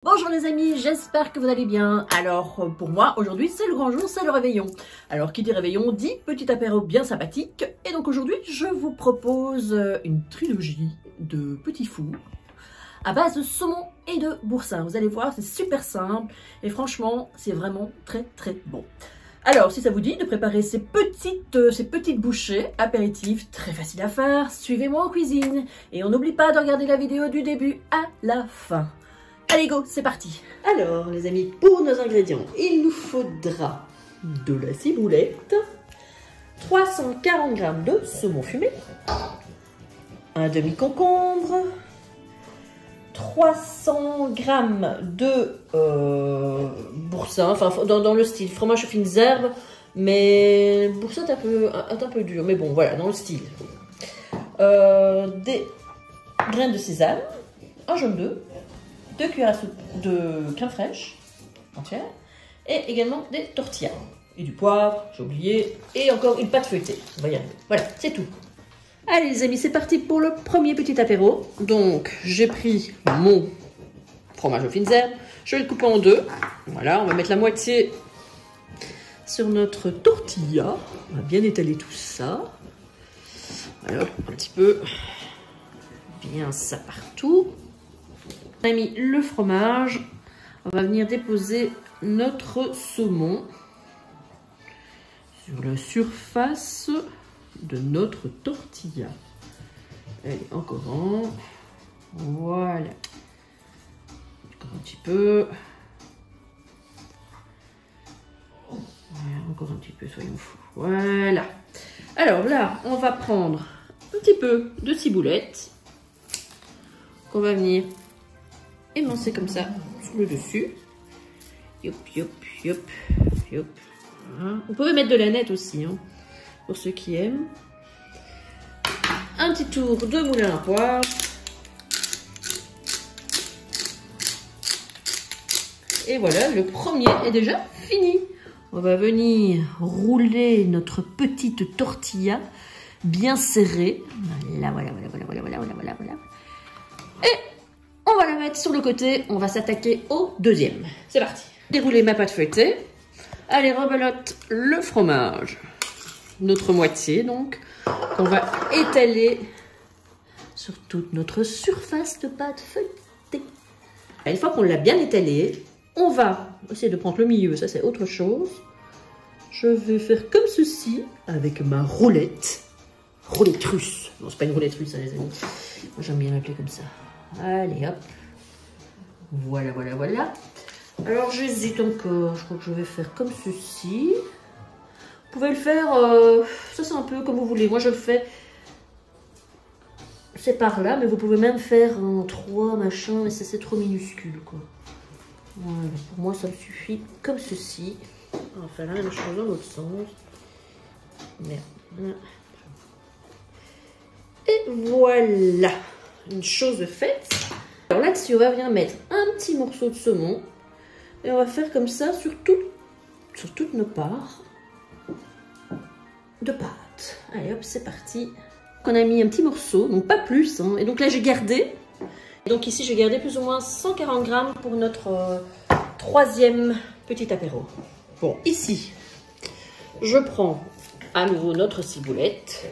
Bonjour les amis, j'espère que vous allez bien. Alors pour moi aujourd'hui c'est le grand jour, c'est le réveillon. Alors qui dit réveillon dit petit apéro bien sympathique. Et donc aujourd'hui je vous propose une trilogie de petits fours à base de saumon et de boursin. Vous allez voir, c'est super simple et franchement c'est vraiment très bon. Alors si ça vous dit de préparer ces petites bouchées apéritives très faciles à faire, suivez-moi en cuisine. Et on n'oublie pas de regarder la vidéo du début à la fin. Allez go, c'est parti. Alors les amis, pour nos ingrédients, il nous faudra de la ciboulette, 340 g de saumon fumé, un demi-concombre, 300 g de boursin, enfin dans le style fromage aux fines herbes, mais boursin est un peu dur, mais bon voilà, dans le style. Des graines de sésame, un jaune d'œuf, 2 cuillères à soupe de crème fraîche entière et également des tortillas et du poivre, j'ai oublié, et encore une pâte feuilletée. On va y arriver. Voilà, c'est tout. Allez les amis, c'est parti pour le premier petit apéro. Donc j'ai pris mon fromage aux fines herbes, je vais le couper en deux. Voilà, on va mettre la moitié sur notre tortilla. On va bien étaler tout ça. Alors un petit peu bien ça partout. On a mis le fromage, on va venir déposer notre saumon sur la surface de notre tortilla. Allez, encore un, voilà, encore un petit peu, voilà, encore un petit peu, soyons fous, voilà. Alors là, on va prendre un petit peu de ciboulette qu'on va venir émincer comme ça sur le dessus. Yop, yop, yop, yop. Voilà. Vous pouvez mettre de la nette aussi, hein, pour ceux qui aiment. Un petit tour de moulin à poivre. Et voilà, le premier est déjà fini. On va venir rouler notre petite tortilla bien serrée. Voilà, voilà, voilà, voilà, voilà, voilà, voilà, voilà. Et on va la mettre sur le côté, on va s'attaquer au deuxième. C'est parti. Dérouler ma pâte feuilletée. Allez, rebelote le fromage. Notre moitié, donc, qu'on va étaler sur toute notre surface de pâte feuilletée. Une fois qu'on l'a bien étalé, on va essayer de prendre le milieu, ça c'est autre chose. Je vais faire comme ceci avec ma roulette. Roulette russe. Non, c'est pas une roulette russe, hein, les amis. Moi, j'aime bien l'appeler comme ça. Allez, hop. Voilà, voilà, voilà. Alors, j'hésite encore. Je crois que je vais faire comme ceci. Vous pouvez le faire... ça, c'est un peu comme vous voulez. Moi, je le fais... C'est par là, mais vous pouvez même faire en 3, machin. Mais ça, c'est trop minuscule, quoi. Voilà. Pour moi, ça me suffit comme ceci. On va faire la même chose dans l'autre sens. Merde. Et voilà. Une chose faite. Alors là-dessus, on va venir mettre un petit morceau de saumon. Et on va faire comme ça sur toutes nos parts de pâte. Allez hop, c'est parti. On a mis un petit morceau, donc pas plus. Hein. Et donc là, j'ai gardé. Et donc ici, j'ai gardé plus ou moins 140 g pour notre troisième petit apéro. Bon, ici, je prends à nouveau notre ciboulette.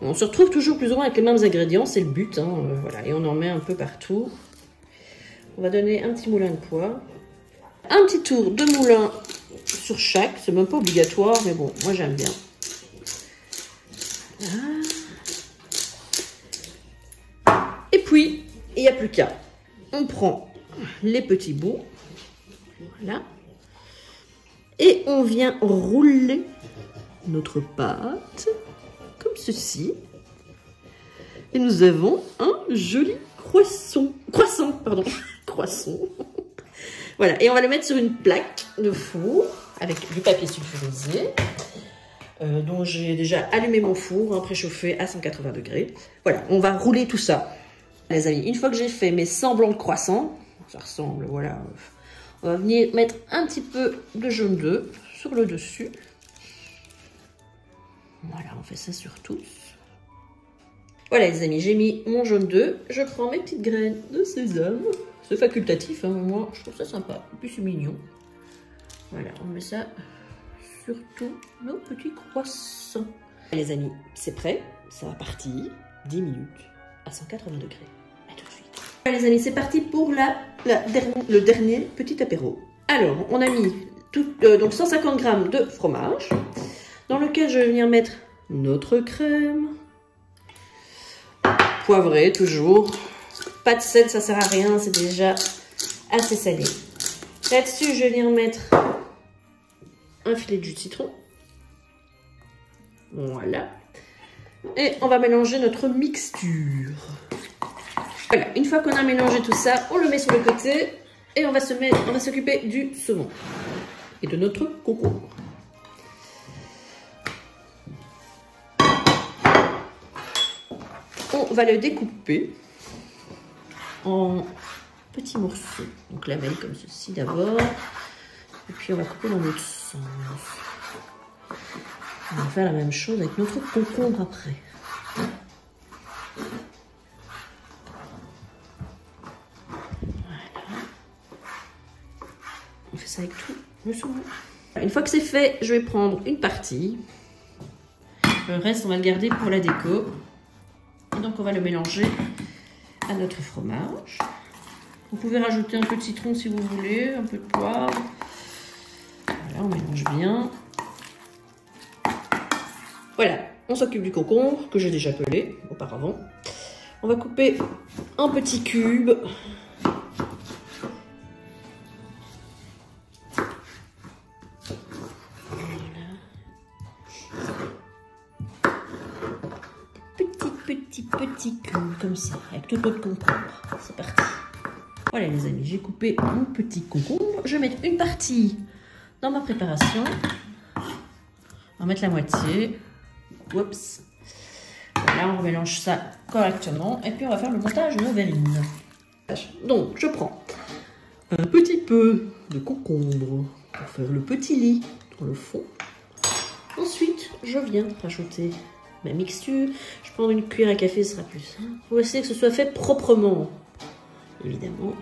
On se retrouve toujours plus ou moins avec les mêmes ingrédients, c'est le but. Hein, voilà, et on en met un peu partout. On va donner un petit moulin de poids. Un petit tour de moulin sur chaque. C'est même pas obligatoire, mais bon, moi j'aime bien. Et puis, il n'y a plus qu'à. On prend les petits bouts. Voilà. Et on vient rouler notre pâte. Comme ceci. Et nous avons un joli croissant. Croissant. Voilà. Et on va le mettre sur une plaque de four avec du papier sulfurisé. Dont j'ai déjà allumé mon four, hein, préchauffé à 180 degrés. Voilà. On va rouler tout ça. Les amis, une fois que j'ai fait mes semblants de croissant, ça ressemble, voilà. On va venir mettre un petit peu de jaune d'œuf sur le dessus. Voilà, on fait ça sur tous. Voilà les amis, j'ai mis mon jaune d'œuf. Je prends mes petites graines de sésame C'est facultatif, hein, moi je trouve ça sympa. Et puis c'est mignon. Voilà, on met ça sur tous nos petits croissants. Les amis, c'est prêt. Ça va partir 10 minutes à 180 degrés. À tout de suite. Voilà, les amis, c'est parti pour le dernier petit apéro. Alors, on a mis donc 150 g de fromage, dans lequel je vais venir mettre notre crème. Poivrée, toujours. Pas de sel, ça sert à rien, c'est déjà assez salé. Là-dessus, je vais venir mettre un filet de jus de citron. Voilà. Et on va mélanger notre mixture. Voilà, une fois qu'on a mélangé tout ça, on le met sur le côté et on va s'occuper du saumon et de notre concombre. On va le découper en petits morceaux. Donc lamelles comme ceci d'abord. Et puis on va couper dans l'autre sens. On va faire la même chose avec notre concombre après. Voilà. On fait ça avec tout le saumon. Une fois que c'est fait, je vais prendre une partie. Le reste, on va le garder pour la déco. Et donc, on va le mélanger à notre fromage. Vous pouvez rajouter un peu de citron si vous voulez, un peu de poivre. Voilà, on mélange bien. Voilà, on s'occupe du concombre que j'ai déjà pelé auparavant. On va couper en petits cubes. Voilà. Petits cubes comme ça, avec tout notre concombre. C'est parti. Voilà les amis, j'ai coupé mon petit concombre. Je vais mettre une partie dans ma préparation. On va mettre la moitié. Oups. Voilà, on mélange ça correctement. Et puis on va faire le montage de nos verrines. Donc, je prends un petit peu de concombre pour faire le petit lit dans le fond. Ensuite, je viens rajouter ma mixture. Je prends une cuillère à café, ce sera plus simple. Pour essayer que ce soit fait proprement. Évidemment.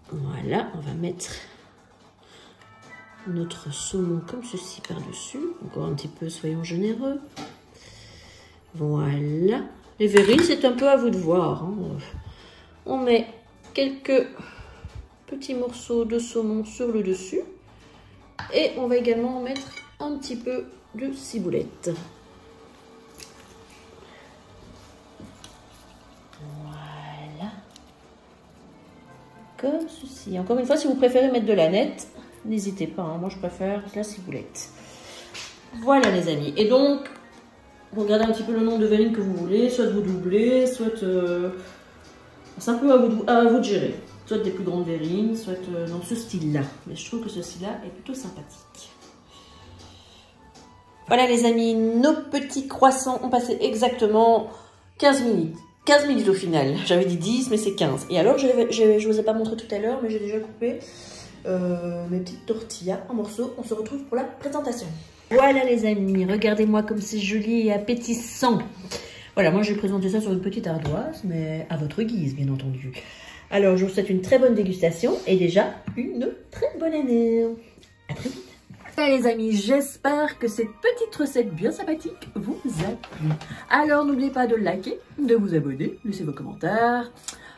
Voilà, on va mettre notre saumon comme ceci par-dessus. Encore un petit peu, soyons généreux. Voilà. Les verrines, c'est un peu à vous de voir. Hein. On met quelques petits morceaux de saumon sur le dessus. Et on va également mettre un petit peu de ciboulette. Voilà. Comme ceci. Encore une fois, si vous préférez mettre de la nette, n'hésitez pas, hein. Moi je préfère la ciboulette. Voilà les amis. Et donc, vous regardez un petit peu le nombre de verrines que vous voulez. Soit vous doublez, soit... c'est un peu à vous de gérer. Soit des plus grandes verrines, soit dans ce style-là. Mais je trouve que ce style-là est plutôt sympathique. Voilà les amis, nos petits croissants ont passé exactement 15 minutes. 15 minutes au final. J'avais dit 10, mais c'est 15. Et alors, je ne vous ai pas montré tout à l'heure, mais j'ai déjà coupé mes petites tortillas en morceaux. On se retrouve pour la présentation. Voilà les amis, regardez-moi comme c'est joli et appétissant. Voilà, moi je vais présenter ça sur une petite ardoise, mais à votre guise, bien entendu. Alors, je vous souhaite une très bonne dégustation et déjà une très bonne année. À très vite. Et les amis, j'espère que cette petite recette bien sympathique vous a plu. Alors, n'oubliez pas de liker, de vous abonner, laissez vos commentaires,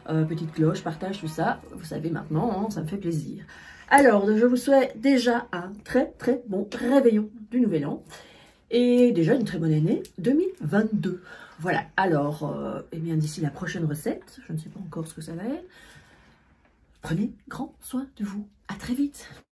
petite cloche, partage, tout ça. Vous savez maintenant, hein, ça me fait plaisir. Alors, je vous souhaite déjà un très bon réveillon du Nouvel An et déjà une très bonne année 2022. Voilà, alors, eh bien d'ici la prochaine recette, je ne sais pas encore ce que ça va être, prenez grand soin de vous. À très vite.